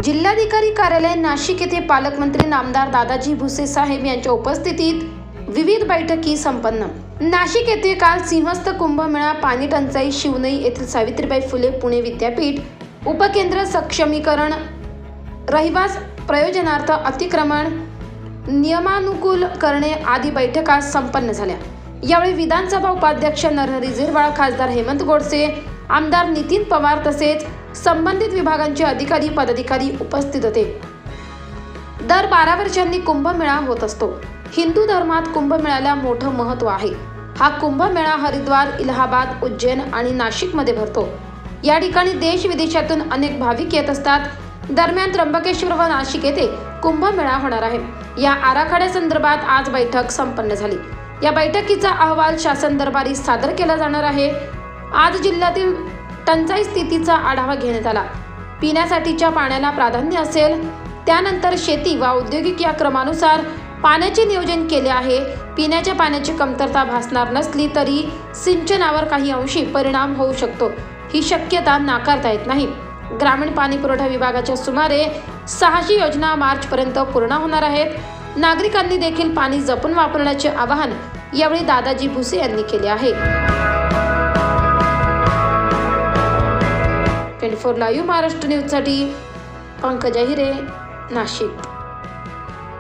जिल्हाधिकारी कार्यालय नाशिक येथे पालकमंत्री नामदार दादाजी भुसे साहेब यांच्या उपस्थितीत विविध बैठकी संपन्न। नाशिक येथे काल सिंहस्थ कुंभमेळा, पाणी टंचाई, शिवनेरी येथील सावित्रीबाई फुले पुणे विद्यापीठ उपकेंद्र सक्षमीकरण, रहिवास प्रयोजनार्थ अतिक्रमण नियमानुकूल करणे आदी बैठका संपन्न झाल्या। यावेळी विधानसभा उपाध्यक्ष नरहरी झिरवाळ, खासदार हेमंत गोडसे, आमदार नितीन पवार तसेच संबंधित विभागांचे अधिकारी पदाधिकारी उपस्थित होते। दर 12 वर्षांनी कुंभमेळा होत असतो। हिंदू धर्मात कुंभमेळ्याला मोठं महत्त्व आहे। हा कुंभमेळा हरिद्वार, इलाहाबाद, उज्जैन आणि नाशिकमध्ये भरतो। या ठिकाणी देश विदेशातून अनेक भाविक येत असतात। दरम्यान त्र्यंबकेश्वर व नाशिक येथे कुंभमेळा होणार आहे। या आराखड्यासंदर्भात आज बैठक संपन्न झाली। या बैठकीचा अहवाल शासन दरबारी सादर केला जाणार आहे। आज जिल्ह्यातील टंचाई स्थितीचा आढावा घेण्यात आला। पिण्यासाठीच्या पाण्याला प्राधान्य असेल, त्यानंतर शेती व औद्योगिक या क्रमानुसार पाण्याचे नियोजन केले आहे। पिण्याच्या पाण्याची कमतरता भासणार नसली तरी सिंचनावर काही अंशी परिणाम होऊ शकतो, ही शक्यता नाकारता येत नाही। ग्रामीण पाणी पुरवठा विभागाच्या सुमारे 600 योजना मार्चपर्यंत पूर्ण होणार आहेत। नागरिकांनी देखील पाणी जपून वापरण्याचे आवाहन यावेळी दादाजी भुसे यांनी केले आहे। 24 लाईव्ह महाराष्ट्र न्यूजसाठी पंकजा हिरे, नाशिक।